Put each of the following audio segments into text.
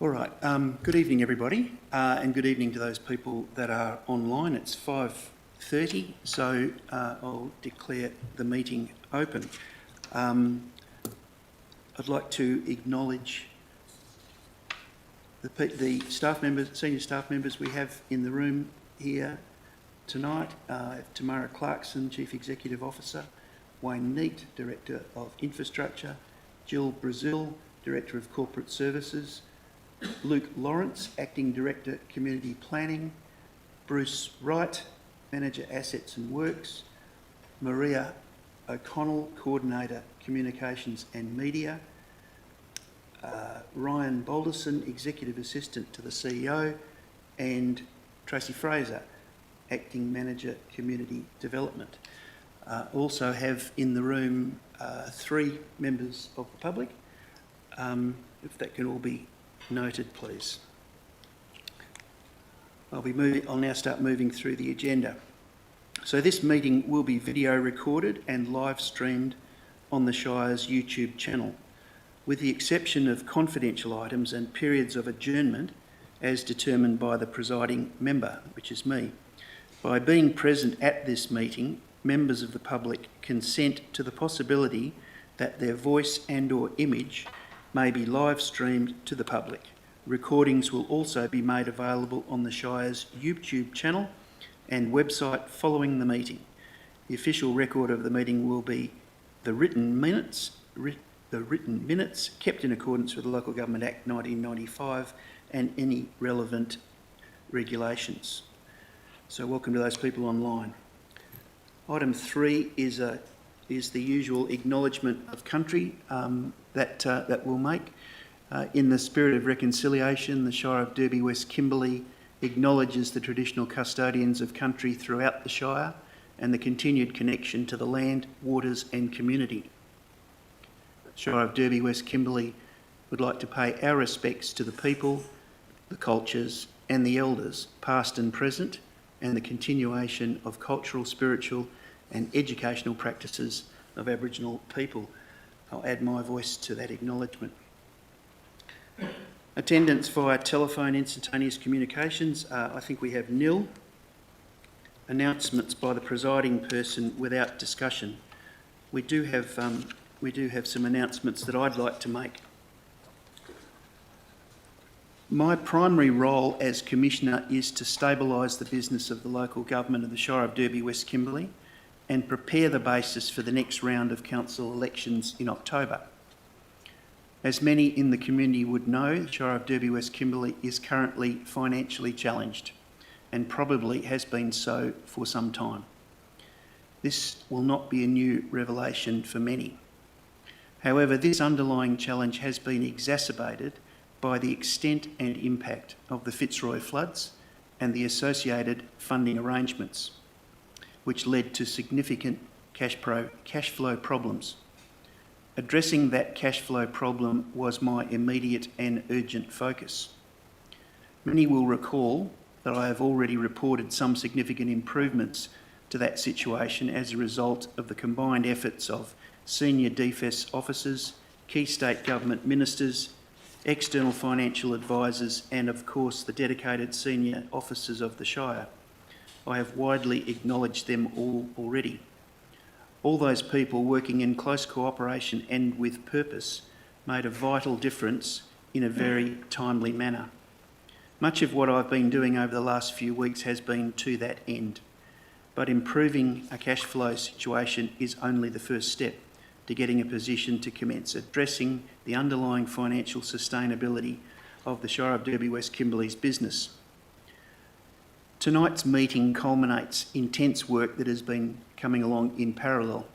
All right, good evening everybody, and good evening to those people that are online. It's 5:30, so I'll declare the meeting open. I'd like to acknowledge the staff members, senior staff members we have in the room here tonight. Tamara Clarkson, Chief Executive Officer, Wayne Neate, Director of Infrastructure, Jill Brazil, Director of Corporate Services, Luke Lawrence, Acting Director, Community Planning, Bruce Wright, Manager, Assets and Works, Maria O'Connell, Coordinator, Communications and Media, Ryan Balderson, Executive Assistant to the CEO, and Tracy Fraser, Acting Manager, Community Development. Also have in the room 3 members of the public. If that can all be noted, please. I'll now start moving through the agenda. So this meeting will be video recorded and live streamed on the Shire's YouTube channel, with the exception of confidential items and periods of adjournment as determined by the presiding member, which is me. By being present at this meeting, members of the public consent to the possibility that their voice and/or image may be live streamed to the public. Recordings will also be made available on the Shire's YouTube channel and website following the meeting. The official record of the meeting will be the written minutes kept in accordance with the Local Government Act 1995 and any relevant regulations. So welcome to those people online. Item 3 is the usual acknowledgement of country that we'll make. In the spirit of reconciliation, the Shire of Derby West Kimberley acknowledges the traditional custodians of country throughout the Shire and the continued connection to the land, waters and community. The Shire of Derby West Kimberley would like to pay our respects to the people, the cultures and the elders, past and present, and the continuation of cultural, spiritual and educational practices of Aboriginal people. I'll add my voice to that acknowledgement. Attendance via telephone, instantaneous communications, I think we have nil. Announcements by the presiding person without discussion. We do have some announcements that I'd like to make. My primary role as Commissioner is to stabilise the business of the local government of the Shire of Derby West Kimberley and prepare the basis for the next round of council elections in October. As many in the community would know, the Shire of Derby West Kimberley is currently financially challenged and probably has been so for some time. This will not be a new revelation for many. However, this underlying challenge has been exacerbated by the extent and impact of the Fitzroy floods and the associated funding arrangements, which led to significant cash flow problems. Addressing that cash flow problem was my immediate and urgent focus. Many will recall that I have already reported some significant improvements to that situation as a result of the combined efforts of senior DFS officers, key state government ministers, external financial advisors and of course the dedicated senior officers of the Shire. I have widely acknowledged them all already. All those people working in close cooperation and with purpose made a vital difference in a very timely manner. Much of what I've been doing over the last few weeks has been to that end, but improving a cash flow situation is only the first step to getting a position to commence addressing the underlying financial sustainability of the Shire of Derby West Kimberley's business. Tonight's meeting culminates intense work that has been coming along in parallel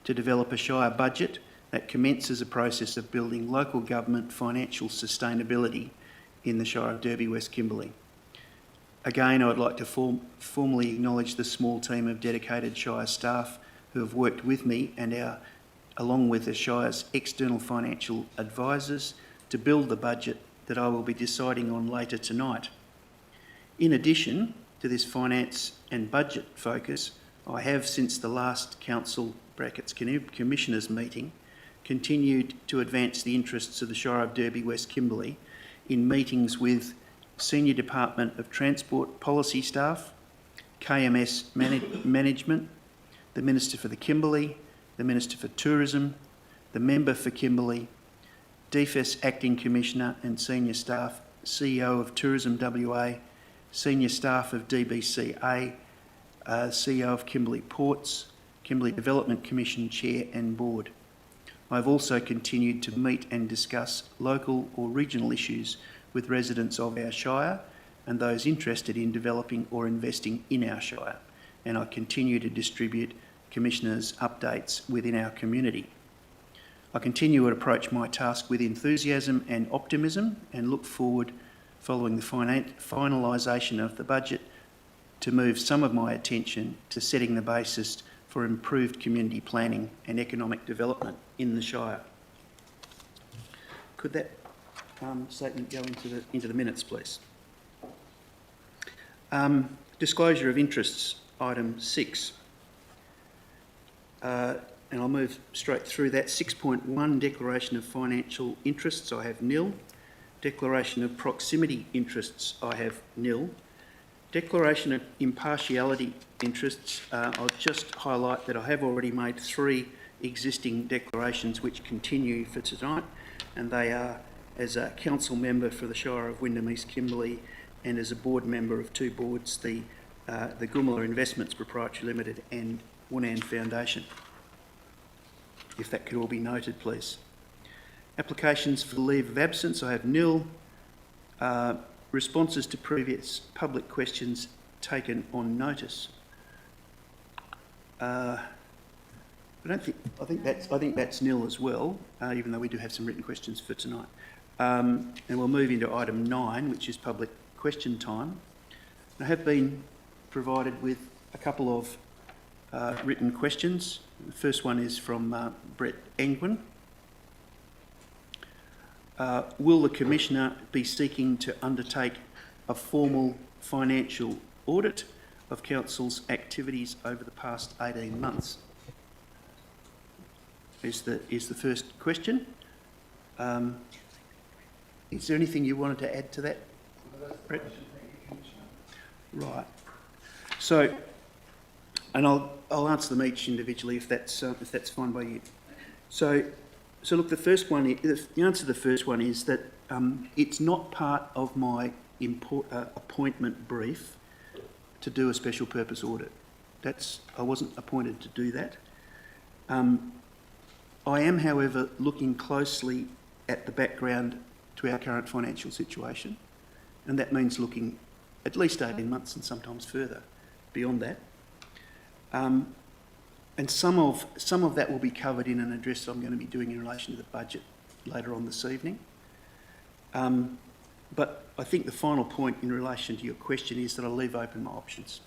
to develop a Shire budget that commences a process of building local government financial sustainability in the Shire of Derby West Kimberley. Again, I would like to formally acknowledge the small team of dedicated Shire staff who have worked with me and along with the Shire's external financial advisors to build the budget that I will be deciding on later tonight. In addition to this finance and budget focus, I have, since the last Council Commissioners meeting, continued to advance the interests of the Shire of Derby West Kimberley in meetings with Senior Department of Transport policy staff, KMS management, the Minister for the Kimberley, the Minister for Tourism, the Member for Kimberley, DFES Acting Commissioner and Senior Staff, CEO of Tourism WA, Senior Staff of DBCA, CEO of Kimberley Ports, Kimberley Development Commission Chair and Board. I've also continued to meet and discuss local or regional issues with residents of our Shire and those interested in developing or investing in our Shire, and I continue to distribute Commissioners' updates within our community. I continue to approach my task with enthusiasm and optimism and look forward, following the finalisation of the budget, to move some of my attention to setting the basis for improved community planning and economic development in the Shire. Could that statement go into the minutes, please? Disclosure of interests, item 6. And I'll move straight through that. 6.1, declaration of financial interests, I have nil. Declaration of proximity interests, I have nil. Declaration of impartiality interests, I'll just highlight that I have already made 3 existing declarations which continue for tonight, and they are as a council member for the Shire of Wyndham East Kimberley and as a board member of 2 boards, the Goomela Investments Proprietary Limited and Woonan Foundation. If that could all be noted, please. Applications for leave of absence, I have nil. Responses to previous public questions taken on notice. I think that's nil as well, even though we do have some written questions for tonight. And we'll move into item 9, which is public question time. I have been provided with a couple of written questions. The first one is from Brett Engwin. Will the Commissioner be seeking to undertake a formal financial audit of Council's activities over the past 18 months? Is the first question. Is there anything you wanted to add to that, Brett? Right. So, and I'll answer them each individually if that's fine by you. So look, the first one, the answer to the first one is that it's not part of my appointment brief to do a special purpose audit. I wasn't appointed to do that. I am, however, looking closely at the background to our current financial situation, and that means looking at least 18 months and sometimes further beyond that. And some of that will be covered in an address I'm going to be doing in relation to the budget later on this evening. But I think the final point in relation to your question is that I'll leave open my options.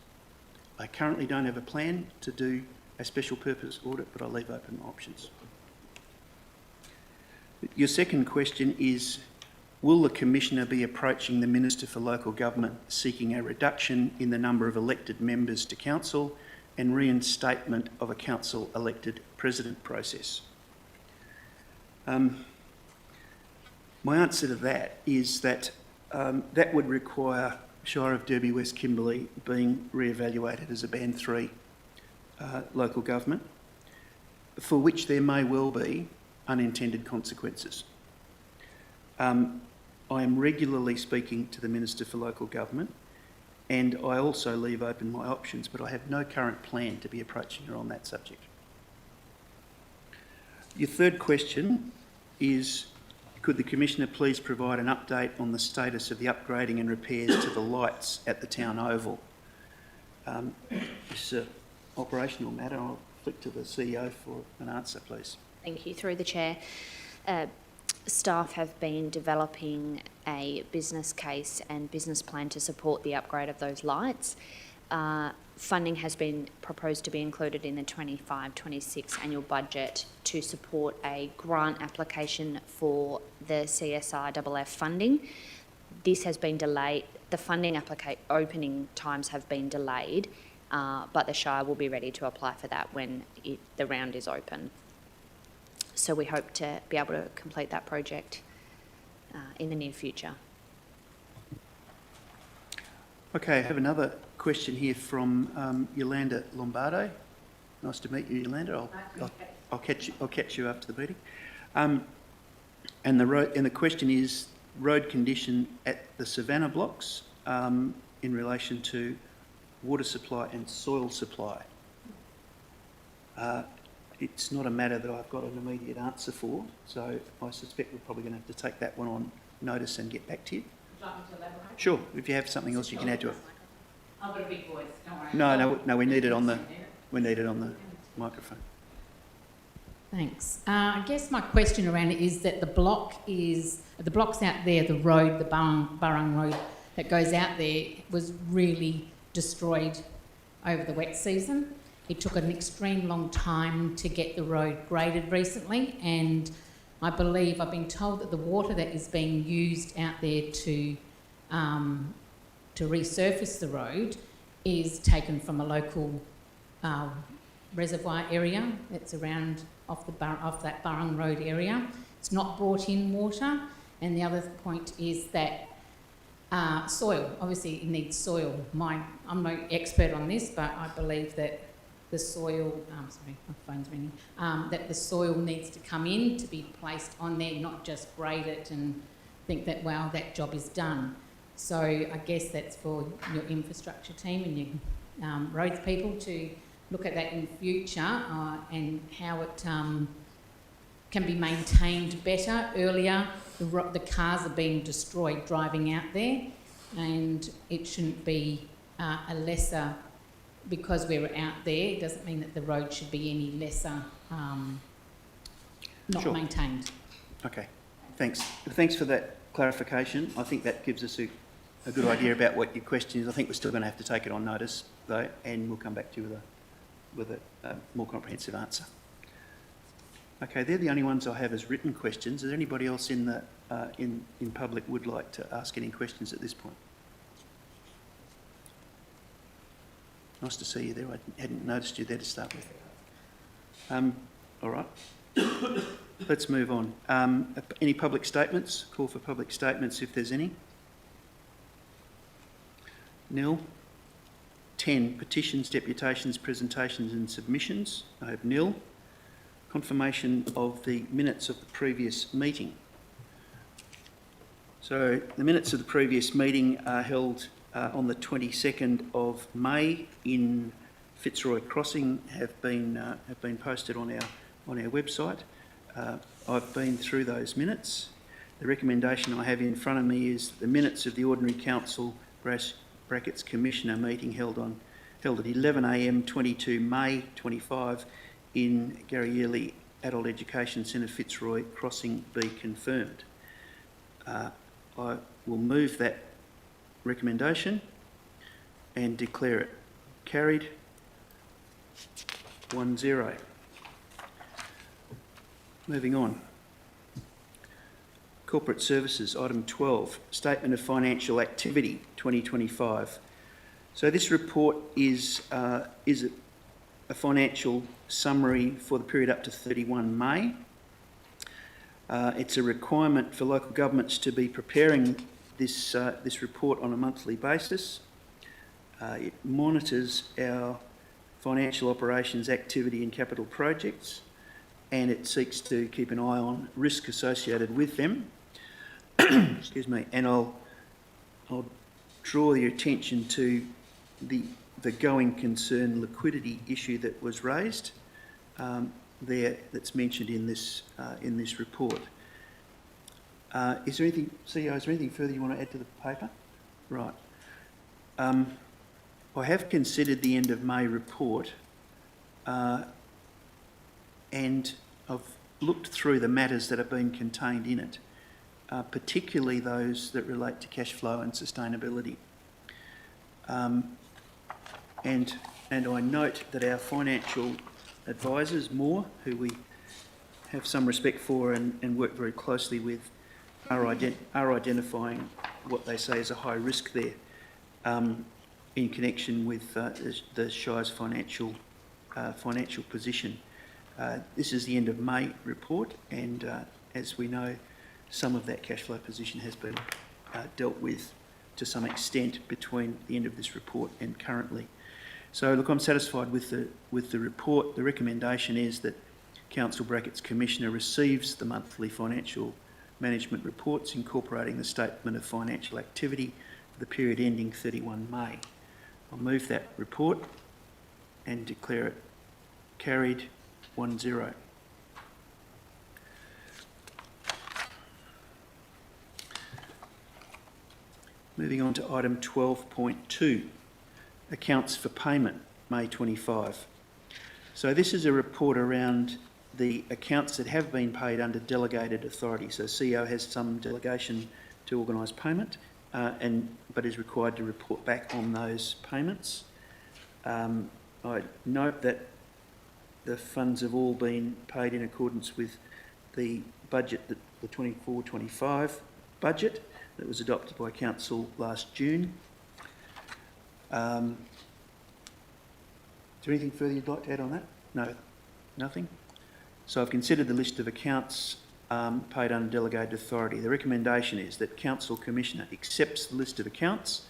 I currently don't have a plan to do a special purpose audit, but I'll leave open my options. Your second question is, will the Commissioner be approaching the Minister for Local Government seeking a reduction in the number of elected members to Council and reinstatement of a Council elected President process? My answer to that is that that would require Shire of Derby West Kimberley being re-evaluated as a Band 3 local government, for which there may well be unintended consequences. I am regularly speaking to the Minister for Local Government, and I also leave open my options, but I have no current plan to be approaching her on that subject. Your third question is, could the Commissioner please provide an update on the status of the upgrading and repairs to the lights at the Town Oval? This is an operational matter. I'll flick to the CEO for an answer, please. Thank you. Through the Chair. Staff have been developing a business case and business plan to support the upgrade of those lights. Funding has been proposed to be included in the 25-26 annual budget to support a grant application for the CSIFF funding. This has been delayed. The funding opening times have been delayed, but the Shire will be ready to apply for that when the round is open. So we hope to be able to complete that project in the near future. Okay, I have another question here from Yolanda Lombardo. Nice to meet you, Yolanda. I'll catch you after the meeting. And the question is road condition at the Savannah blocks in relation to water supply and soil supply. It's not a matter that I've got an immediate answer for, so I suspect we're probably going to have to take that one on notice and get back to you. Would you like me to elaborate? Sure, if you have something else you can add to it. I've got a big voice, don't worry. No, we need it on the microphone. Thanks. I guess my question around it is that the blocks out there, the road, the Burrung Road that goes out there was really destroyed over the wet season. It took an extreme long time to get the road graded recently, and I believe I've been told that the water that is being used out there to resurface the road is taken from a local reservoir area that's around off that Burrung Road area. It's not brought in water, and the other point is that soil. Obviously, it needs soil. I'm no expert on this, but I believe that the soil. Sorry, my phone's ringing. That the soil needs to come in to be placed on there, not just grade it and think that that job is done. So I guess that's for your infrastructure team and your roads people to look at that in future and how it can be maintained better. Earlier, the cars are being destroyed driving out there, and it shouldn't be a lesser, because we were out there, it doesn't mean that the road should be any lesser not maintained. Okay, thanks. Thanks for that clarification. I think that gives us a good idea about what your question is. I think we're still going to have to take it on notice, though, and we'll come back to you with a more comprehensive answer. Okay, they're the only ones I have as written questions. Is there anybody else in public would like to ask any questions at this point? Nice to see you there. I hadn't noticed you there to start with. All right. Let's move on. Any public statements? Call for public statements if there's any. Nil. 10. Petitions, deputations, presentations and submissions. I have nil. Confirmation of the minutes of the previous meeting. So the minutes of the previous meeting are held on the 22nd of May in Fitzroy Crossing, have been posted on our website. I've been through those minutes. The recommendation I have in front of me is the minutes of the Ordinary Council brackets Commissioner meeting held at 11 a.m. 22 May 25 in Garryerley Adult Education Centre, Fitzroy Crossing, be confirmed. I will move that recommendation and declare it carried 1-0. Moving on. Corporate Services, item 12, Statement of Financial Activity 2025. So this report is a financial summary for the period up to 31 May. It's a requirement for local governments to be preparing this report on a monthly basis. It monitors our financial operations activity and capital projects, and it seeks to keep an eye on risk associated with them. Excuse me. And I'll draw your attention to the going concern liquidity issue that was raised there, that's mentioned in this report. Is there anything, CEO, is there anything further you want to add to the paper? Right. I have considered the end of May report and I've looked through the matters that have been contained in it, particularly those that relate to cash flow and sustainability. And I note that our financial advisors, Moore, who we have some respect for and work very closely with, are identifying what they say is a high risk there in connection with the Shire's financial position. This is the end of May report, and as we know, some of that cash flow position has been dealt with to some extent between the end of this report and currently. So look, I'm satisfied with the report. The recommendation is that Council Commissioner receives the monthly financial management reports incorporating the statement of financial activity for the period ending 31 May. I'll move that report and declare it carried 1-0. Moving on to item 12.2, accounts for payment, May 25. So this is a report around the accounts that have been paid under delegated authority. So CEO has some delegation to organise payment, but is required to report back on those payments. I note that the funds have all been paid in accordance with the budget, the 24-25 budget that was adopted by Council last June. Is there anything further you'd like to add on that? No, nothing. So I've considered the list of accounts paid under delegated authority. The recommendation is that Council Commissioner accepts the list of accounts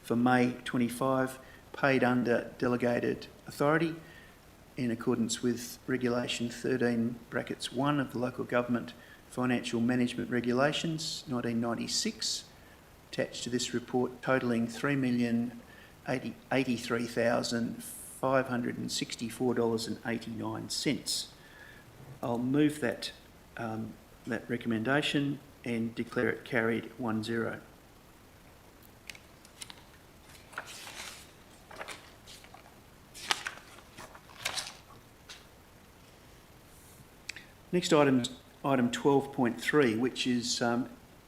for May 25 paid under delegated authority in accordance with Regulation 13(1) of the Local Government Financial Management Regulations 1996, attached to this report, totalling $3,083,564.89. I'll move that recommendation and declare it carried 1-0. Next item 12.3, which is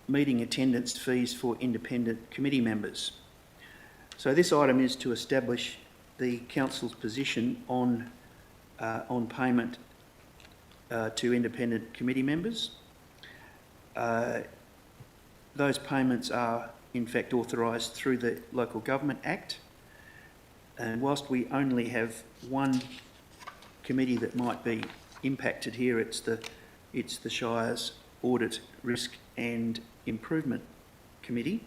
meeting attendance fees for independent committee members. So this item is to establish the council's position on payment to independent committee members. Those payments are in fact authorised through the Local Government Act, and whilst we only have one committee that might be impacted here, it's the Shire's Audit, Risk and Improvement Committee.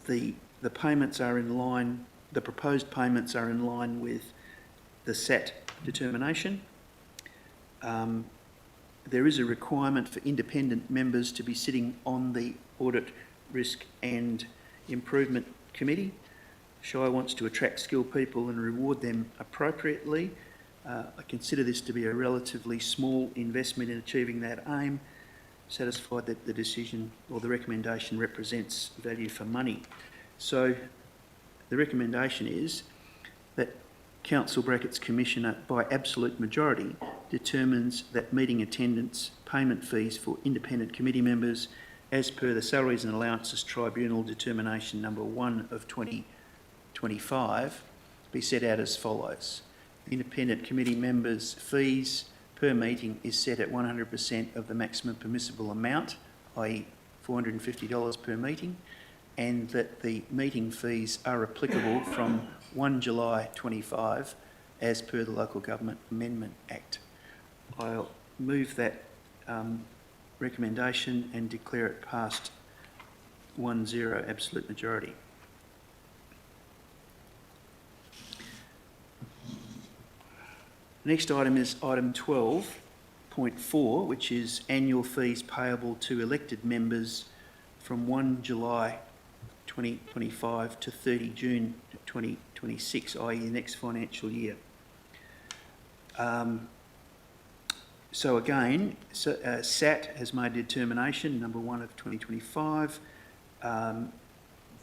The payments are in line, the proposed payments are in line with the SAT determination. There is a requirement for independent members to be sitting on the Audit, Risk and Improvement Committee. Shire wants to attract skilled people and reward them appropriately. I consider this to be a relatively small investment in achieving that aim, satisfied that the decision or the recommendation represents value for money. So the recommendation is that Council Commissioner, by absolute majority, determines that meeting attendance payment fees for independent committee members, as per the Salaries and Allowances Tribunal Determination number 1 of 2025, be set out as follows. Independent committee members' fees per meeting is set at 100% of the maximum permissible amount, i.e. $450 per meeting, and that the meeting fees are applicable from 1 July 25 as per the Local Government Amendment Act. I'll move that recommendation and declare it passed 1-0 absolute majority. Next item is item 12.4, which is annual fees payable to elected members from 1 July 2025 to 30 June 2026, i.e. the next financial year. So again, SAT has made a determination, number 1 of 2025.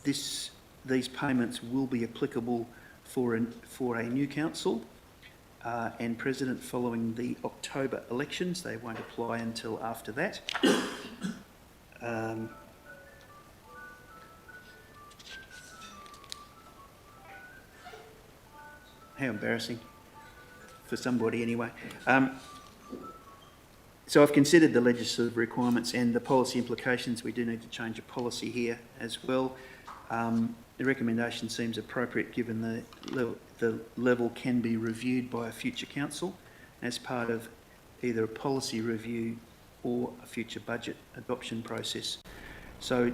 These payments will be applicable for a new council and president following the October elections. They won't apply until after that. How embarrassing for somebody anyway. So I've considered the legislative requirements and the policy implications. We do need to change a policy here as well. The recommendation seems appropriate given the level can be reviewed by a future council as part of either a policy review or a future budget adoption process. So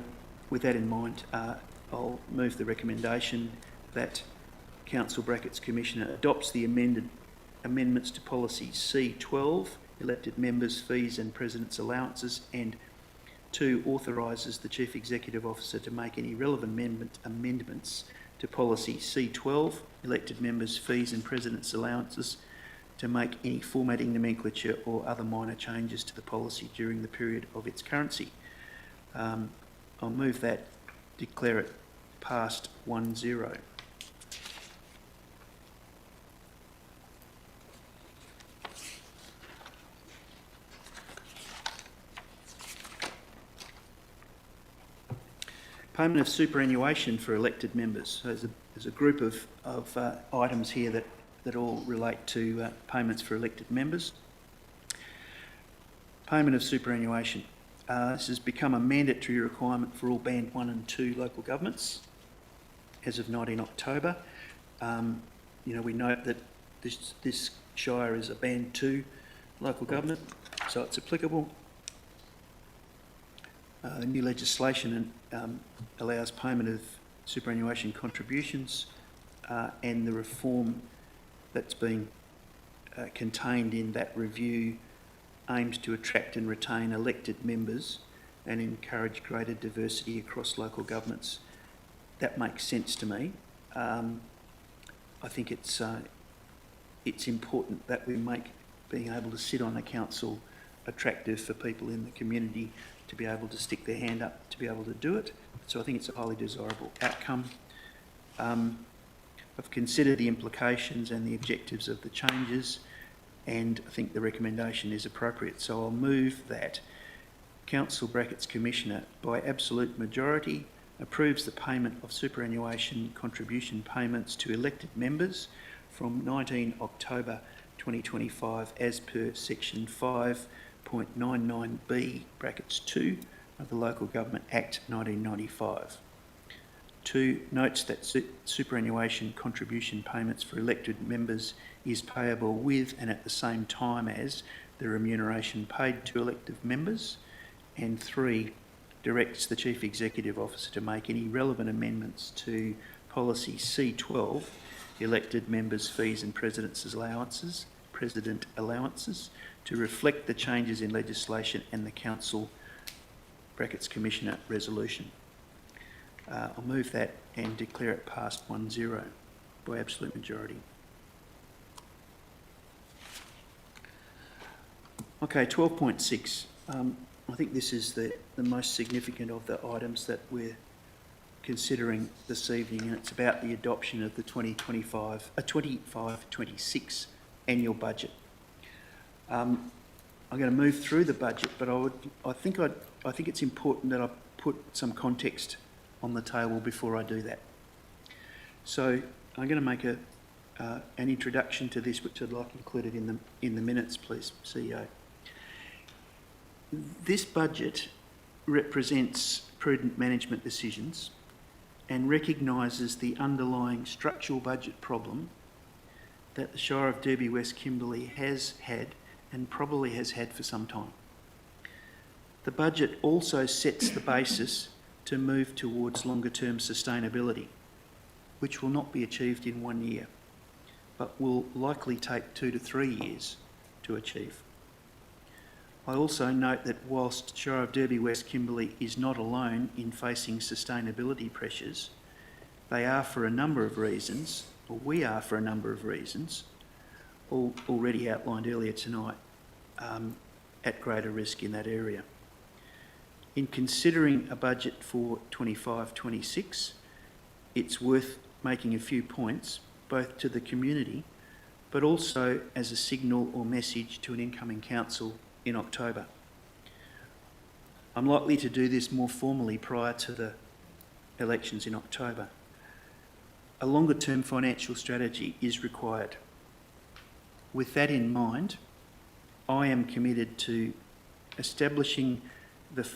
with that in mind, I'll move the recommendation that Council Commissioner adopts the amendments to policy C12, elected members' fees and president's allowances, and 2, authorises the Chief Executive Officer to make any relevant amendments to policy C12, elected members' fees and president's allowances, to make any formatting, nomenclature or other minor changes to the policy during the period of its currency. I'll move that, declare it passed 1-0. Payment of superannuation for elected members. So there's a group of items here that all relate to payments for elected members. Payment of superannuation. This has become a mandatory requirement for all Band 1 and 2 local governments as of 19 October. We note that this Shire is a Band 2 local government, so it's applicable. New legislation allows payment of superannuation contributions, and the reform that's been contained in that review aims to attract and retain elected members and encourage greater diversity across local governments. That makes sense to me. I think it's important that we make being able to sit on a council attractive for people in the community to be able to stick their hand up to be able to do it. So I think it's a highly desirable outcome. I've considered the implications and the objectives of the changes, and I think the recommendation is appropriate. So I'll move that Council Commissioner, by absolute majority, approves the payment of superannuation contribution payments to elected members from 19 October 2025 as per section 5.99B (2) of the Local Government Act 1995. 2, notes that superannuation contribution payments for elected members is payable with and at the same time as the remuneration paid to elected members. And 3, directs the Chief Executive Officer to make any relevant amendments to policy C12, elected members' fees and president allowances, to reflect the changes in legislation and the Council Commissioner resolution. I'll move that and declare it passed 1-0 by absolute majority. Okay, 12.6. I think this is the most significant of the items that we're considering this evening, and it's about the adoption of the 25-26 annual budget. I'm going to move through the budget, but I think it's important that I put some context on the table before I do that. So I'm going to make an introduction to this, which I'd like included in the minutes, please, CEO. This budget represents prudent management decisions and recognises the underlying structural budget problem that the Shire of Derby West Kimberley has had and probably has had for some time. The budget also sets the basis to move towards longer-term sustainability, which will not be achieved in 1 year, but will likely take 2 to 3 years to achieve. I also note that whilst Shire of Derby West Kimberley is not alone in facing sustainability pressures, they are for a number of reasons, or we are for a number of reasons, all already outlined earlier tonight, at greater risk in that area. In considering a budget for 25-26, it's worth making a few points, both to the community, but also as a signal or message to an incoming council in October. I'm likely to do this more formally prior to the elections in October. A longer-term financial strategy is required. With that in mind, I am committed to establishing the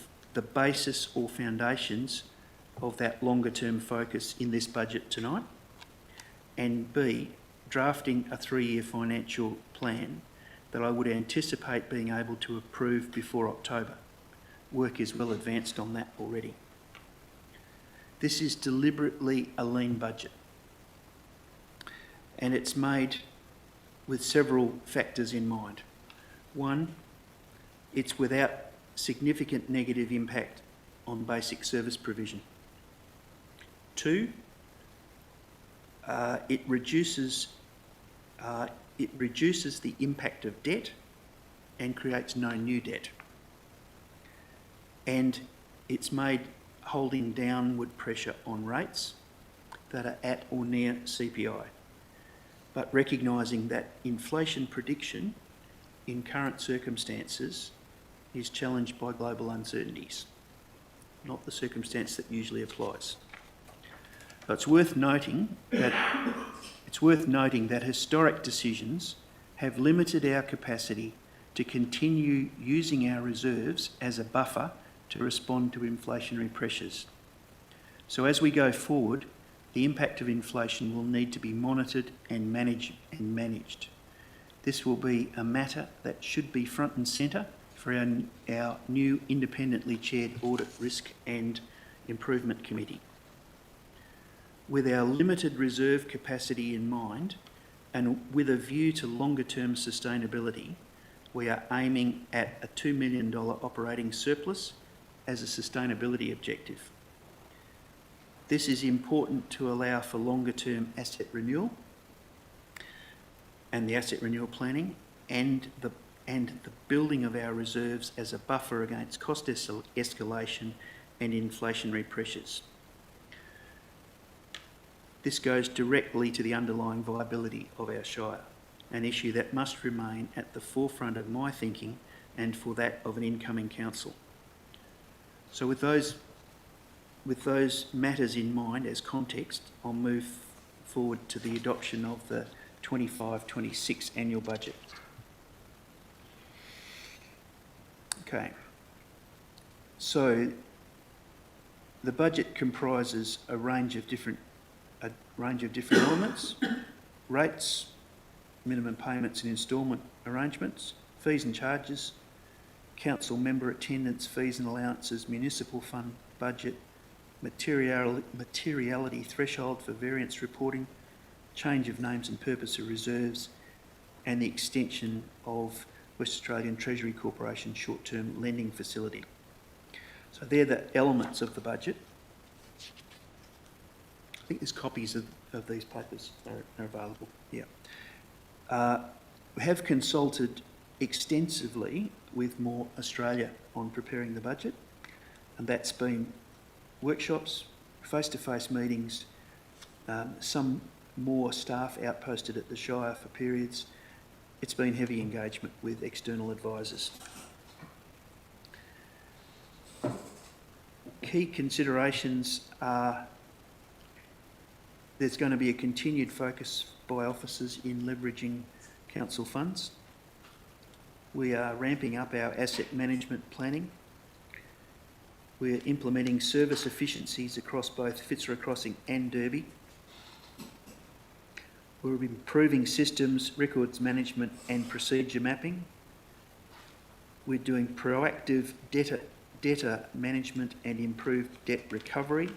basis or foundations of that longer-term focus in this budget tonight, and B, drafting a 3-year financial plan that I would anticipate being able to approve before October. work is well advanced on that already. This is deliberately a lean budget, and it's made with several factors in mind. One, it's without significant negative impact on basic service provision. Two, it reduces the impact of debt and creates no new debt. And it's made holding downward pressure on rates that are at or near CPI, but recognising that inflation prediction in current circumstances is challenged by global uncertainties, not the circumstance that usually applies. But it's worth noting that historic decisions have limited our capacity to continue using our reserves as a buffer to respond to inflationary pressures. So as we go forward, the impact of inflation will need to be monitored and managed. This will be a matter that should be front and centre for our new independently chaired Audit, Risk and Improvement Committee. With our limited reserve capacity in mind and with a view to longer term sustainability, we are aiming at a $2 million operating surplus as a sustainability objective. This is important to allow for longer term asset renewal and the asset renewal planning and the building of our reserves as a buffer against cost escalation and inflationary pressures. This goes directly to the underlying viability of our Shire, an issue that must remain at the forefront of my thinking and for that of an incoming council. So with those matters in mind as context, I'll move forward to the adoption of the 25-26 annual budget. Okay. So the budget comprises a range of different elements: rates, minimum payments and instalment arrangements, fees and charges, council member attendance, fees and allowances, municipal fund budget, materiality threshold for variance reporting, change of names and purpose of reserves, and the extension of West Australian Treasury Corporation short-term lending facility. So they're the elements of the budget. I think there's copies of these papers are available. Yeah. We have consulted extensively with More Australia on preparing the budget, and that's been workshops, face-to-face meetings, some more staff outposted at the Shire for periods. It's been heavy engagement with external advisors. Key considerations are there's going to be a continued focus by officers in leveraging council funds. We are ramping up our asset management planning. We're implementing service efficiencies across both Fitzroy Crossing and Derby. We're improving systems, records management and procedure mapping. We're doing proactive debtor management and improved debt recovery.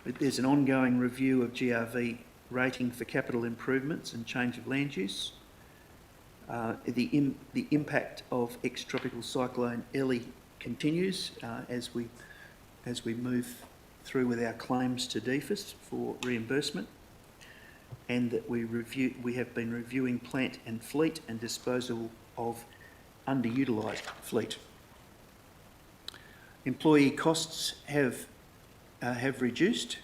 There's an ongoing review of GRV rating for capital improvements and change of land use. The impact of ex-tropical cyclone Ellie continues as we move through with our claims to DFIS for reimbursement, and that we have been reviewing plant and fleet and disposal of underutilised fleet. Employee costs have reduced,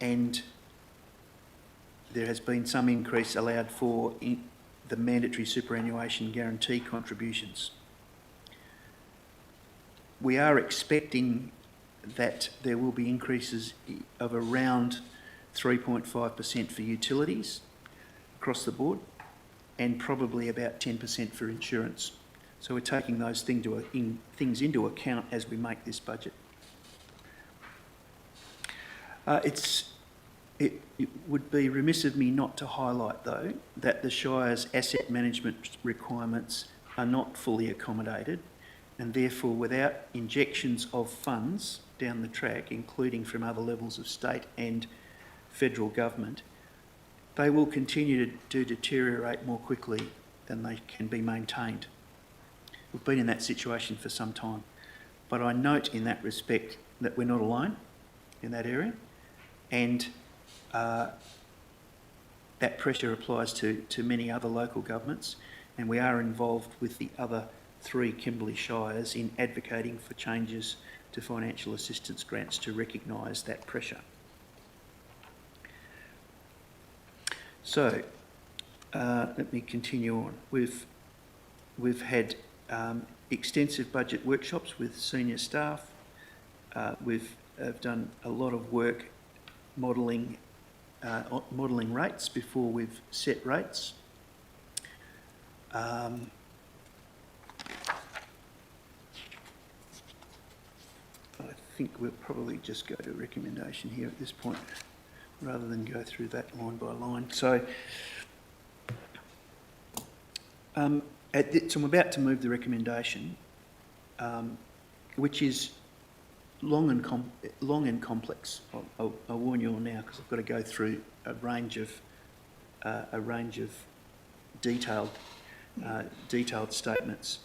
and there has been some increase allowed for in the mandatory superannuation guarantee contributions. We are expecting that there will be increases of around 3.5% for utilities across the board, and probably about 10% for insurance. So we're taking those things into account as we make this budget. It would be remiss of me not to highlight, though, that the Shire's asset management requirements are not fully accommodated, and therefore without injections of funds down the track, including from other levels of state and federal government, they will continue to deteriorate more quickly than they can be maintained. We've been in that situation for some time, but I note in that respect that we're not alone in that area, and that pressure applies to many other local governments, and we are involved with the other 3 Kimberley Shires in advocating for changes to financial assistance grants to recognise that pressure. So, let me continue on. We've had extensive budget workshops with senior staff. We've done a lot of work modelling rates before we've set rates. I think we'll probably just go to recommendation here at this point, rather than go through that line by line. So, so I'm about to move the recommendation, which is long and complex. I'll warn you all now, because I've got to go through a range of detailed statements.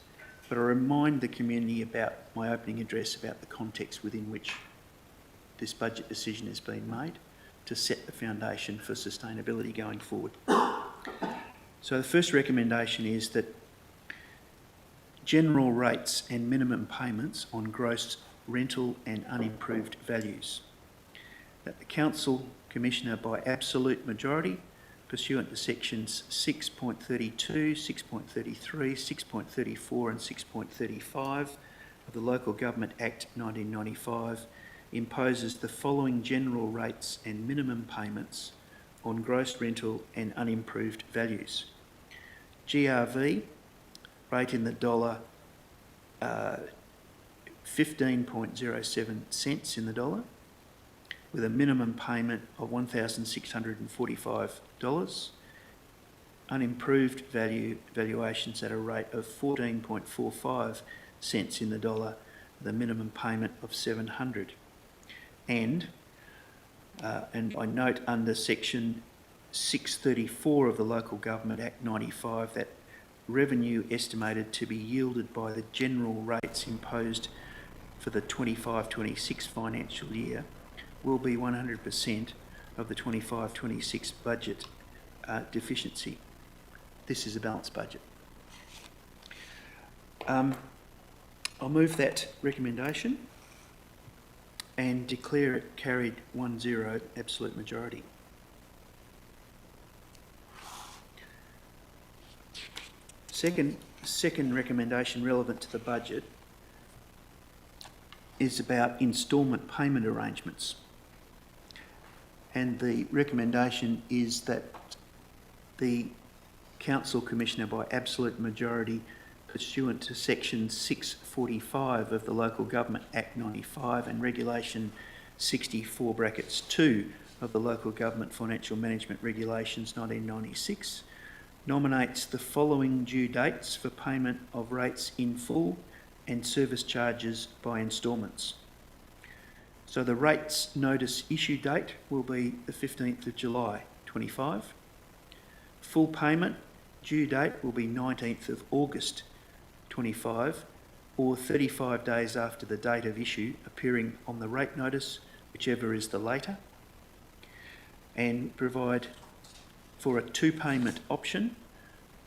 But I remind the community about my opening address about the context within which this budget decision has been made to set the foundation for sustainability going forward. So the first recommendation is that general rates and minimum payments on gross rental and unimproved values, that the Council Commissioner by absolute majority, pursuant to sections 6.32, 6.33, 6.34 and 6.35 of the Local Government Act 1995, imposes the following general rates and minimum payments on gross rental and unimproved values. GRV, rate in the dollar, 15.07 cents in the dollar, with a minimum payment of $1,645. Unimproved valuations at a rate of 14.45 cents in the dollar, with a minimum payment of $700. And I note under section 634 of the Local Government Act 95 that revenue estimated to be yielded by the general rates imposed for the 25-26 financial year will be 100% of the 25-26 budget deficiency. This is a balanced budget. I'll move that recommendation and declare it carried 1-0 absolute majority. Second recommendation relevant to the budget is about instalment payment arrangements. And the recommendation is that the Council Commissioner by absolute majority, pursuant to section 645 of the Local Government Act 95 and regulation 64(2) of the Local Government Financial Management Regulations 1996, nominates the following due dates for payment of rates in full and service charges by instalments. So the rates notice issue date will be the 15th of July 25. Full payment due date will be 19th of August 25, or 35 days after the date of issue, appearing on the rate notice, whichever is the later, and provide for a 2-payment option.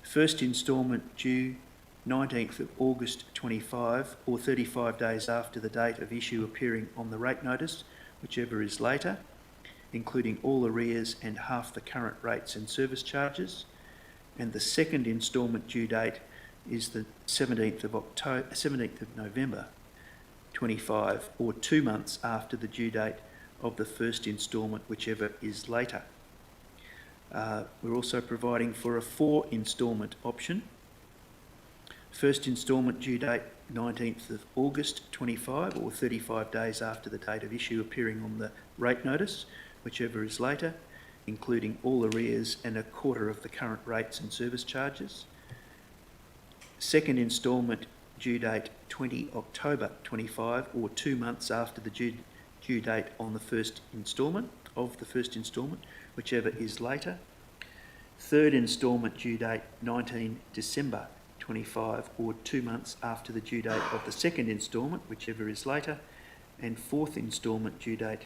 First instalment due 19th of August 25, or 35 days after the date of issue, appearing on the rate notice, whichever is later, including all arrears and half the current rates and service charges. And the second instalment due date is the 17th of November 25, or 2 months after the due date of the first instalment, whichever is later. We're also providing for a 4-instalment option. First instalment due date 19th of August 25, or 35 days after the date of issue, appearing on the rate notice, whichever is later, including all arrears and a quarter of the current rates and service charges. second instalment due date 20 October 25 or 2 months after the due date on the first instalment, whichever is later. Third instalment due date 19 December 25 or 2 months after the due date of the second instalment, whichever is later. And fourth instalment due date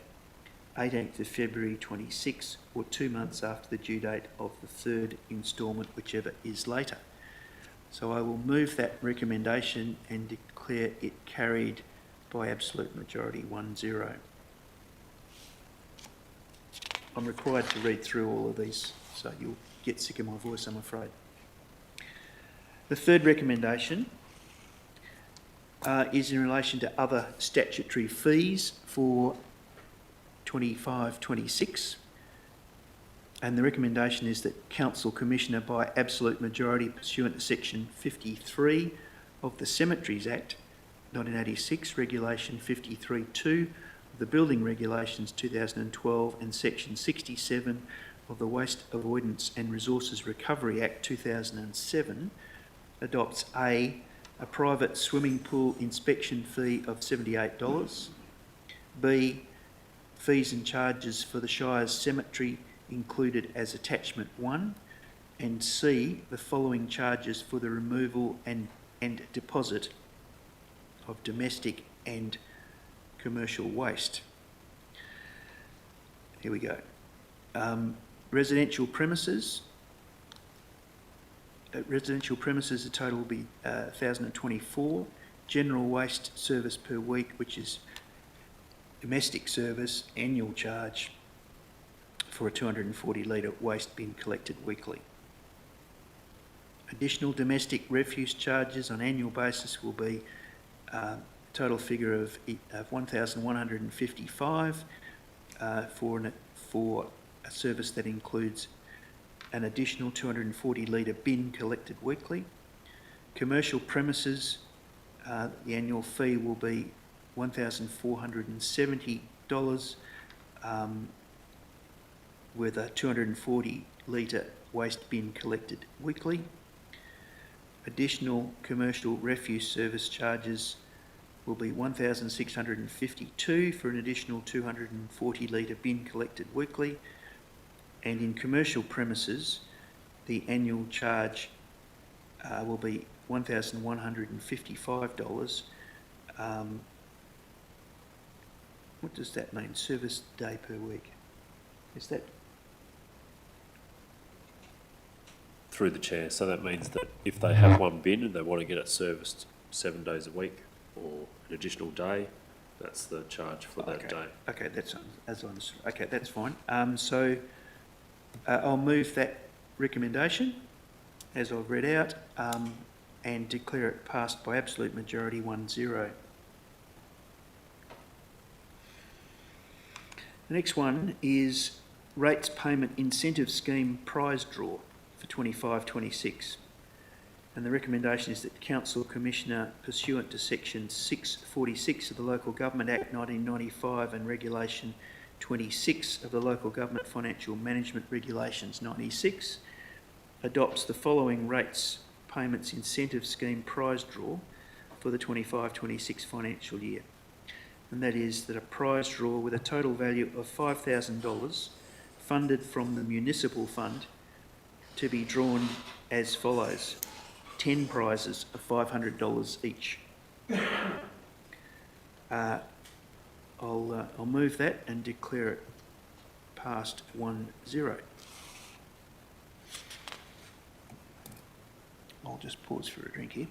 18th of February 26 or 2 months after the due date of the third instalment, whichever is later. So I will move that recommendation and declare it carried by absolute majority 1-0. I'm required to read through all of these, so you'll get sick of my voice, I'm afraid. The third recommendation is in relation to other statutory fees for 25-26. And the recommendation is that Council Commissioner by absolute majority pursuant to section 53 of the Cemeteries Act 1986, regulation 53.2 of the Building Regulations 2012 and section 67 of the Waste Avoidance and Resources Recovery Act 2007 adopts a private swimming pool inspection fee of $78, B, fees and charges for the Shire's cemetery included as attachment 1, and C, the following charges for the removal and deposit of domestic and commercial waste. Here we go. Residential premises, the total will be 1,024. General waste service per week, which is domestic service, annual charge for a 240 litre waste bin collected weekly. Additional domestic refuse charges on annual basis will be a total figure of 1,155 for a service that includes an additional 240 litre bin collected weekly. Commercial premises, the annual fee will be $1,470 with a 240 litre waste bin collected weekly. Additional commercial refuse service charges will be $1,652 for an additional 240 litre bin collected weekly. And in commercial premises, the annual charge will be $1,155. What does that mean? Service day per week? Is that through the chair? So that means that if they have one bin and they want to get it serviced 7 days a week or an additional day, that's the charge for that day. Okay, that's as I understood. Okay, that's fine. So I'll move that recommendation as I've read out and declare it passed by absolute majority 1-0. The next one is Rates Payment Incentive Scheme Prize Draw for 25-26. And the recommendation is that Council Commissioner, pursuant to section 646 of the Local Government Act 1995 and regulation 26 of the Local Government Financial Management Regulations 96, adopts the following Rates Payments Incentive Scheme Prize Draw for the 25-26 financial year. And that is that a prize draw with a total value of $5,000 funded from the municipal fund to be drawn as follows: 10 prizes of $500 each. I'll move that and declare it passed 1-0. I'll just pause for a drink here.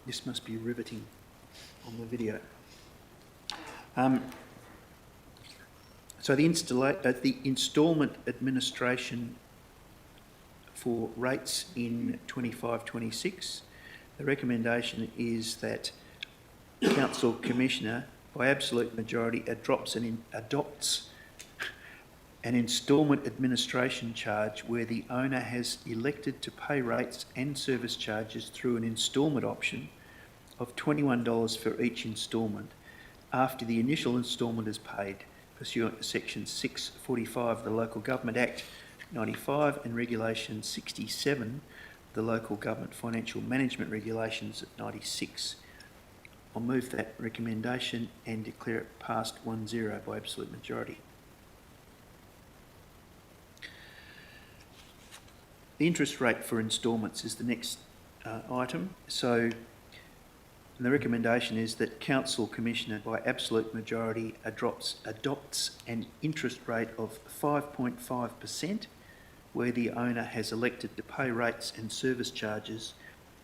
This must be riveting on the video. So the instalment administration for rates in 25-26, the recommendation is that Council Commissioner, by absolute majority, adopts an instalment administration charge where the owner has elected to pay rates and service charges through an instalment option of $21 for each instalment after the initial instalment is paid, pursuant to section 645 of the Local Government Act 95 and Regulation 67, the Local Government Financial Management Regulations at 96. I'll move that recommendation and declare it passed 1-0 by absolute majority. The interest rate for instalments is the next item. So the recommendation is that Council Commissioner by absolute majority adopts an interest rate of 5.5% where the owner has elected to pay rates and service charges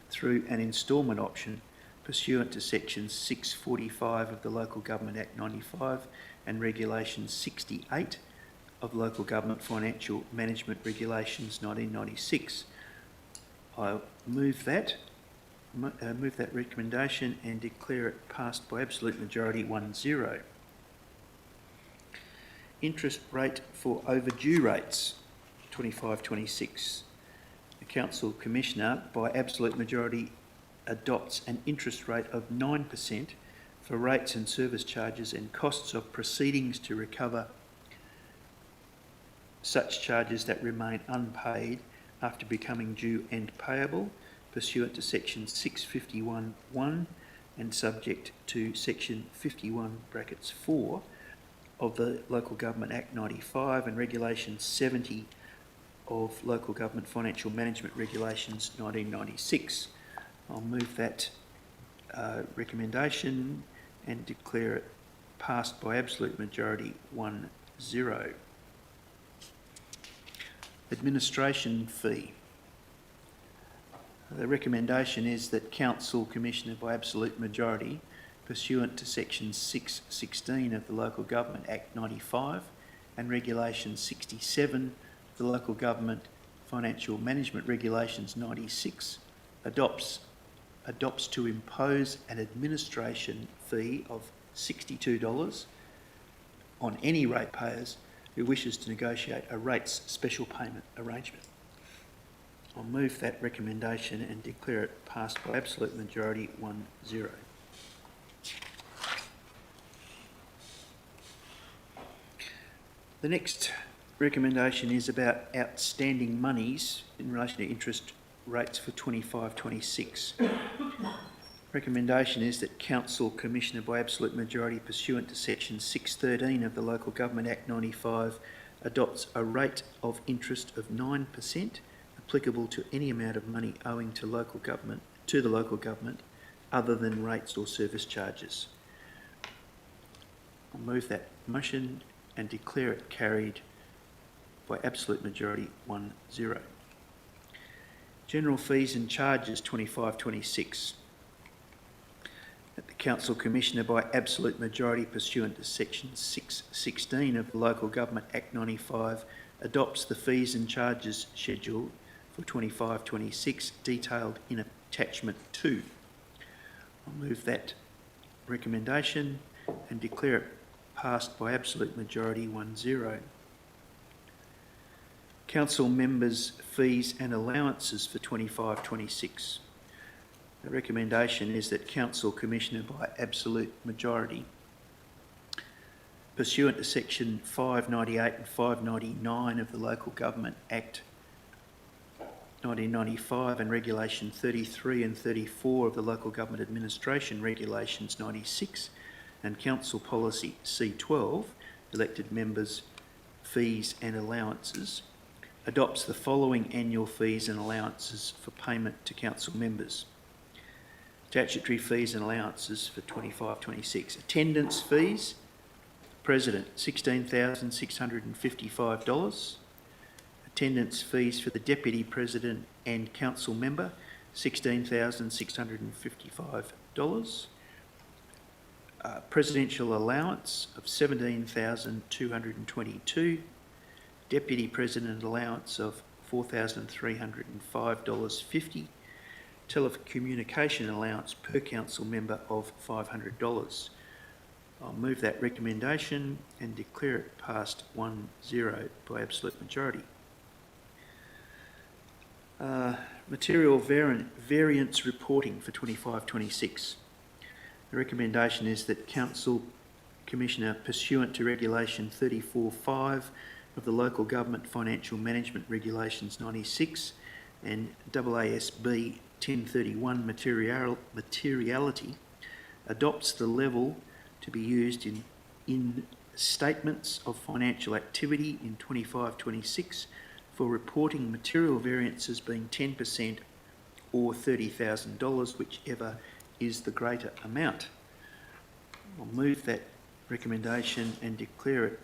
through an instalment option pursuant to Section 645 of the Local Government Act 95 and Regulation 68 of Local Government Financial Management Regulations 1996. I move that recommendation and declare it passed by absolute majority 1-0. Interest rate for overdue rates 25-26. The Council Commissioner by absolute majority adopts an interest rate of 9% for rates and service charges and costs of proceedings to recover such charges that remain unpaid after becoming due and payable pursuant to Section 651(1) and subject to Section 51(4) of the Local Government Act 95 and Regulation 70 of Local Government Financial Management Regulations 1996. I'll move that recommendation and declare it passed by absolute majority 1-0. Administration fee. The recommendation is that Council Commissioner by absolute majority pursuant to Section 616 of the Local Government Act 95 and Regulation 67 of the Local Government Financial Management Regulations 96 adopts to impose an administration fee of $62 on any ratepayers who wishes to negotiate a rates special payment arrangement. I'll move that recommendation and declare it passed by absolute majority 1-0. The next recommendation is about outstanding monies in relation to interest rates for 25-26. Recommendation is that Council Commissioner by absolute majority pursuant to Section 613 of the Local Government Act 95 adopts a rate of interest of 9% applicable to any amount of money owing to the local government other than rates or service charges. I'll move that motion and declare it carried by absolute majority 1-0. General fees and charges 25-26. That the Council Commissioner by absolute majority pursuant to Section 616 of the Local Government Act 95 adopts the fees and charges schedule for 25-26 detailed in attachment 2. I'll move that recommendation and declare it passed by absolute majority 1-0. Council members' fees and allowances for 25-26. The recommendation is that Council Commissioner by absolute majority pursuant to Section 598 and 599 of the Local Government Act 1995 and Regulation 33 and 34 of the Local Government Administration Regulations 96 and Council Policy C12, elected members' fees and allowances, adopts the following annual fees and allowances for payment to council members. Statutory fees and allowances for 25-26. Attendance fees, President, $16,655. Attendance fees for the Deputy President and Council Member, $16,655. Presidential allowance of $17,222. Deputy President allowance of $4,305.50. Telecommunication allowance per council member of $500. I'll move that recommendation and declare it passed 1-0 by absolute majority. Material variance reporting for 25-26. The recommendation is that Council Commissioner, pursuant to Regulation 34(5) of the Local Government Financial Management Regulations 96 and AASB 1031 materiality adopts the level to be used in statements of financial activity in 25-26 for reporting material variances being 10% or $30,000, whichever is the greater amount. I'll move that recommendation and declare it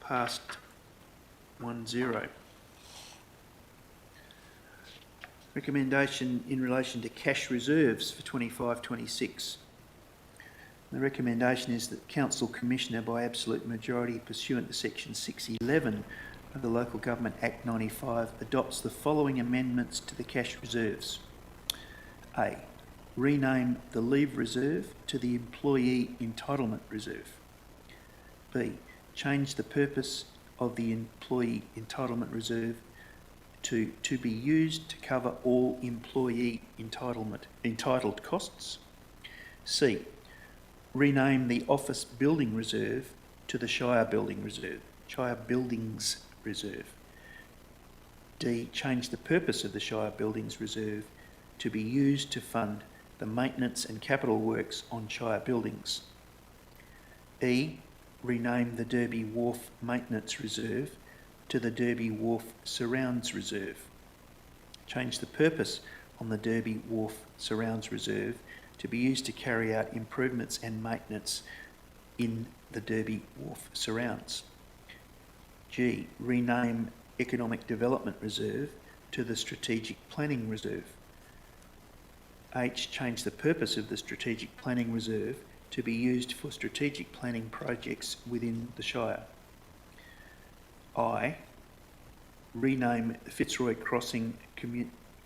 passed 1-0. Recommendation in relation to cash reserves for 25-26. The recommendation is that Council Commissioner by absolute majority pursuant to section 611 of the Local Government Act 95 adopts the following amendments to the cash reserves. A. Rename the leave reserve to the employee entitlement reserve. B. Change the purpose of the employee entitlement reserve to be used to cover all employee entitled costs. C. Rename the office building reserve to the Shire Buildings Reserve. D. Change the purpose of the Shire Buildings Reserve to be used to fund the maintenance and capital works on Shire buildings. E. Rename the Derby Wharf Maintenance Reserve to the Derby Wharf Surrounds Reserve. Change the purpose on the Derby Wharf Surrounds Reserve to be used to carry out improvements and maintenance in the Derby Wharf Surrounds. G. Rename Economic Development Reserve to the Strategic Planning Reserve. H. Change the purpose of the Strategic Planning Reserve to be used for strategic planning projects within the Shire. I. Rename the Fitzroy Crossing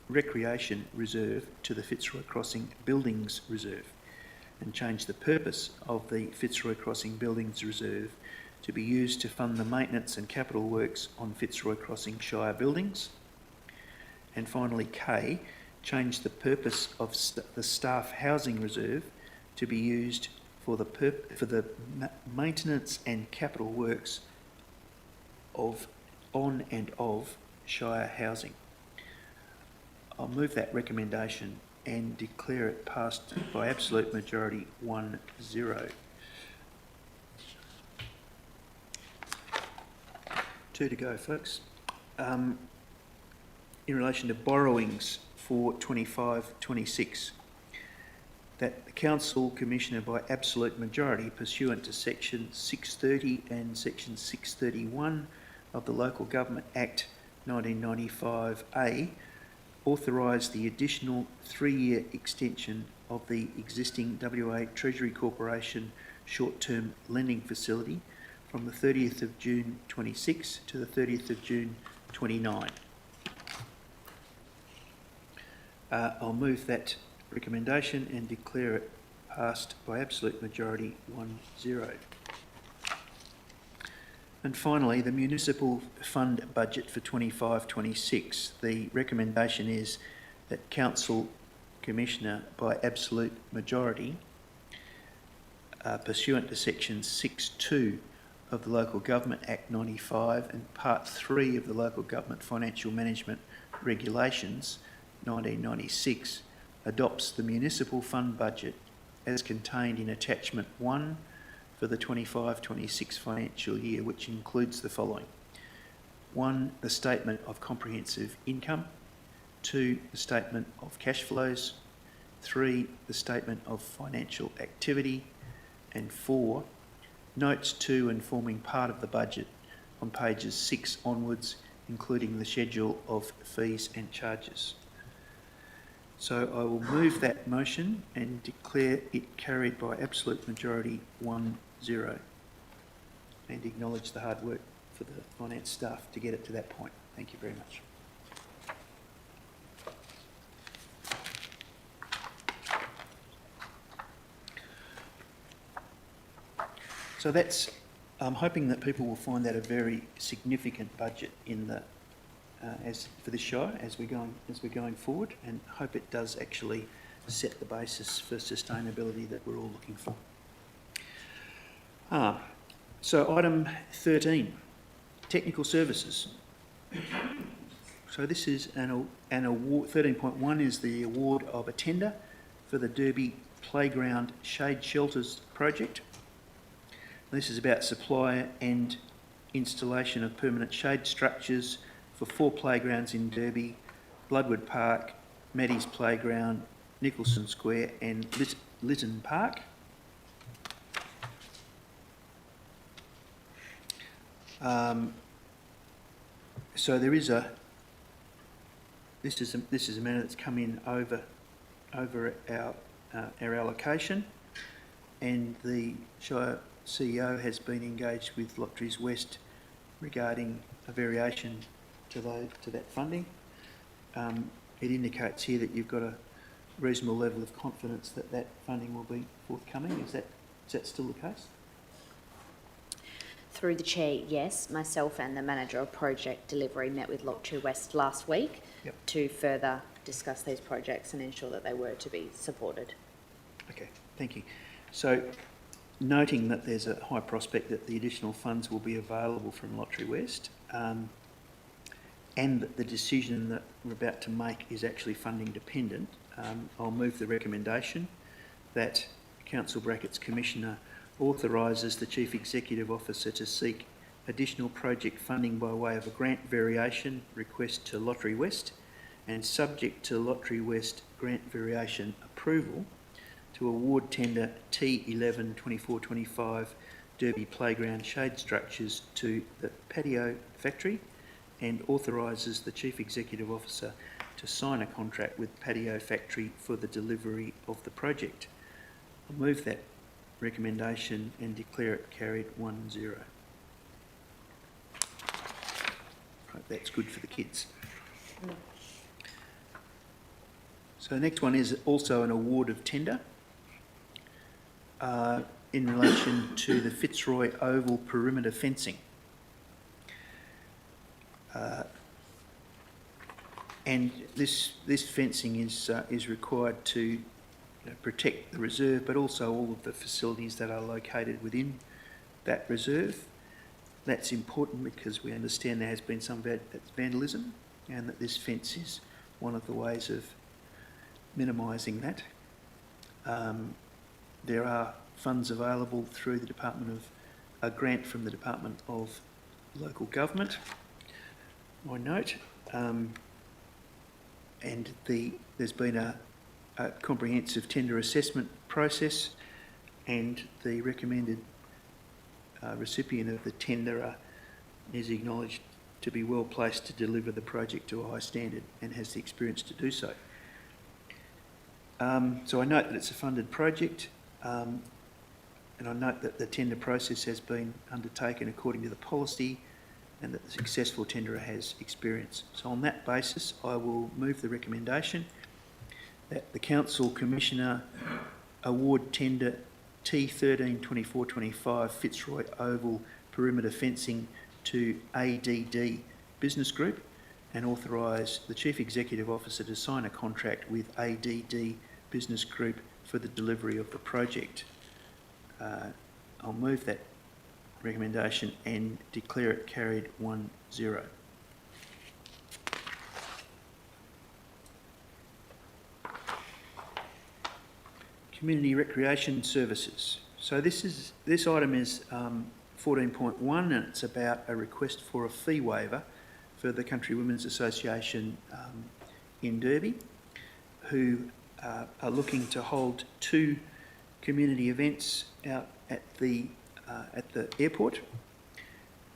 Recreation Reserve to the Fitzroy Crossing Buildings Reserve and change the purpose of the Fitzroy Crossing Buildings Reserve to be used to fund the maintenance and capital works on Fitzroy Crossing Shire buildings. And finally, K. Change the purpose of the Staff Housing Reserve to be used for the maintenance and capital works on and of Shire housing. I'll move that recommendation and declare it passed by absolute majority 1-0. Two to go, folks. In relation to borrowings for 25-26, that the Council Commissioner by absolute majority pursuant to section 630 and section 631 of the Local Government Act 1995A authorise the additional 3-year extension of the existing WA Treasury Corporation short-term lending facility from the 30th of June 26 to the 30th of June 29. I'll move that recommendation and declare it passed by absolute majority 1-0. And finally, the municipal fund budget for 25-26. The recommendation is that Council Commissioner by absolute majority pursuant to section 6.2 of the Local Government Act 95 and Part 3 of the Local Government Financial Management Regulations 1996 adopts the municipal fund budget as contained in attachment 1 for the 25-26 financial year, which includes the following. 1, the statement of comprehensive income. 2, the statement of cash flows. 3, the statement of financial activity. And 4, notes to and forming part of the budget on pages 6 onwards, including the schedule of fees and charges. So I will move that motion and declare it carried by absolute majority 1-0 and acknowledge the hard work for the finance staff to get it to that point. Thank you very much. So that's, I'm hoping that people will find that a very significant budget in the as for this Shire as we're going forward, and hope it does actually set the basis for sustainability that we're all looking for. So item 13, Technical services. So this is an award. 13.1 is the award of a tender for the Derby Playground Shade Shelters project. This is about supply and installation of permanent shade structures for 4 playgrounds in Derby: Bloodwood Park, Maddie's Playground, Nicholson Square and Lytton Park. So there is this is a matter that's come in over our allocation, and the Shire CEO has been engaged with Lotteries West regarding a variation to that funding. It indicates here that you've got a reasonable level of confidence that funding will be forthcoming. Is that still the case? Through the chair, yes. Myself and the manager of project delivery met with Lotteries West last week to further discuss these projects and ensure that they were to be supported. Okay, thank you. So, noting that there's a high prospect that the additional funds will be available from Lotteries West, and that the decision that we're about to make is actually funding dependent, I'll move the recommendation that Council Brackets Commissioner authorises the Chief Executive Officer to seek additional project funding by way of a grant variation request to Lotteries West, and subject to Lotteries West grant variation approval, to award tender T11 24-25 Derby Playground Shade Structures to the Patio Factory, and authorises the Chief Executive Officer to sign a contract with Patio Factory for the delivery of the project. I'll move that recommendation and declare it carried 1-0. Hope that's good for the kids. So the next one is also an award of tender in relation to the Fitzroy Oval perimeter fencing. And this fencing is required to protect the reserve, but also all of the facilities that are located within that reserve. That's important because we understand there has been some vandalism, and that this fence is one of the ways of minimising that. There are funds available through the a grant from the Department of Local Government, I note, and there's been a comprehensive tender assessment process, and the recommended recipient of the tender is acknowledged to be well placed to deliver the project to a high standard and has the experience to do so. So I note that it's a funded project, and I note that the tender process has been undertaken according to the policy and that the successful tenderer has experience. So on that basis, I will move the recommendation that the Council Commissioner award tender T13 24-25 Fitzroy Oval perimeter fencing to ADD Business Group, and authorise the Chief Executive Officer to sign a contract with ADD Business Group for the delivery of the project. I'll move that recommendation and declare it carried 1-0. Community Recreation Services. So this item is 14.1, and it's about a request for a fee waiver for the Country Women's Association in Derby, who are looking to hold 2 community events out at the airport.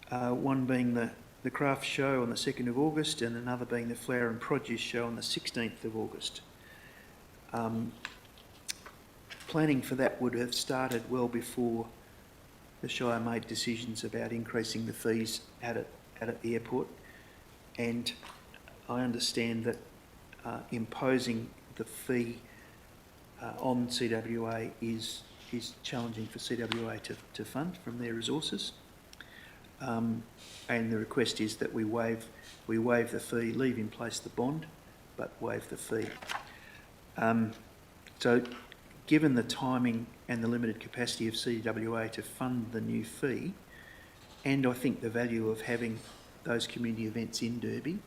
One being the craft show on the 2nd of August, and another being the flower and produce show on the 16th of August. Planning for that would have started well before the Shire made decisions about increasing the fees out at the airport, and I understand that imposing the fee on CWA is challenging for CWA to fund from their resources, and the request is that we waive the fee, leave in place the bond, but waive the fee. So, given the timing and the limited capacity of CWA to fund the new fee, and I think the value of having those community events in Derby,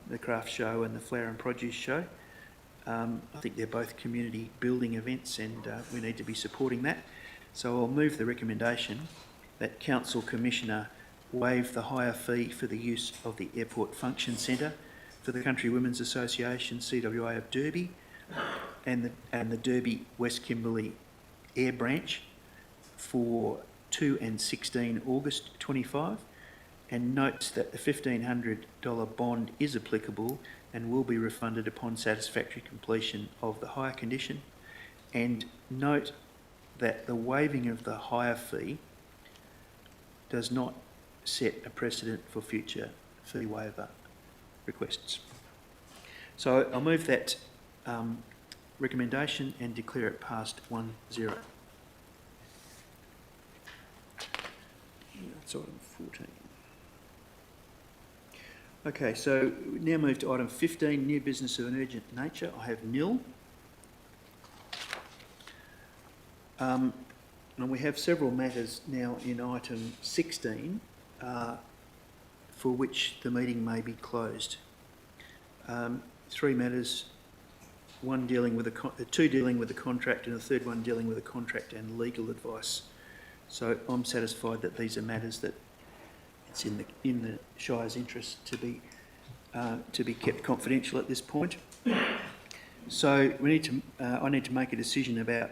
the craft show and the flower and produce show. I think they're both community building events, and we need to be supporting that. So I'll move the recommendation that Council Commissioner waive the hire fee for the use of the Airport Function Centre for the Country Women's Association, CWA of Derby, and the Derby West Kimberley Air Branch for 2 and 16 August 25, and notes that the $1,500 bond is applicable and will be refunded upon satisfactory completion of the hire condition, and note that the waiving of the hire fee does not set a precedent for future fee waiver requests. So I'll move that recommendation and declare it passed 1-0. That's item 14. Okay, so we now move to item 15, new business of an urgent nature. I have nil. And we have several matters now in item 16 for which the meeting may be closed. 3 matters, two dealing with a contract and a third one dealing with a contract and legal advice. So I'm satisfied that these are matters that it's in the Shire's interest to be kept confidential at this point. So I need to make a decision about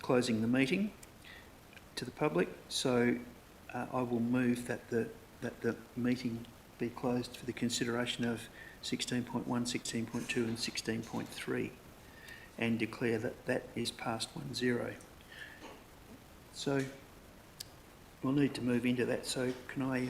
closing the meeting to the public. So I will move that the meeting be closed for the consideration of 16.1, 16.2 and 16.3, and declare that is passed 1-0. So we'll need to move into that. So can I...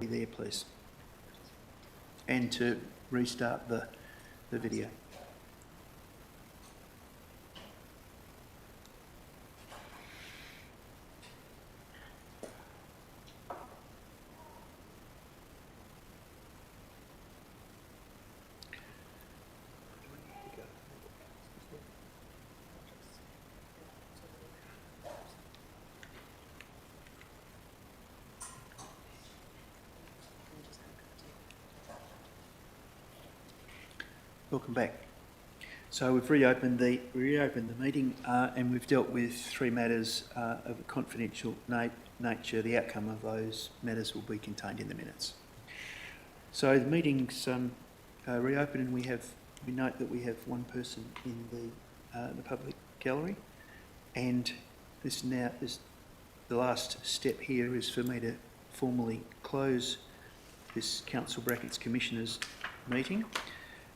there, please. And to restart the video. Welcome back. So we've reopened the meeting and we've dealt with three matters of a confidential nature. The outcome of those matters will be contained in the minutes. So the meeting's reopened and we note that we have one person in the public gallery, and this now is the last step here is for me to formally close this Council Brackets Commissioners meeting.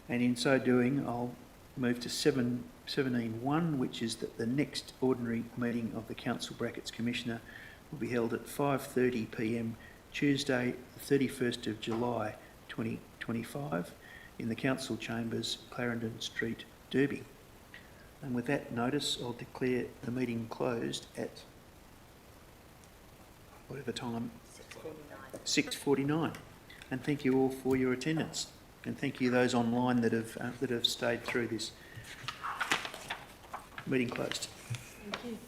And in so doing, I'll move to 17.1, which is that the next ordinary meeting of the Council Brackets Commissioner will be held at 5:30 p.m. Tuesday, the 31st of July 2025 in the Council Chambers, Clarendon Street, Derby. And with that notice, I'll declare the meeting closed at whatever time? 6:49. And thank you all for your attendance. And thank you those online that have stayed through this. Meeting closed. Thank you.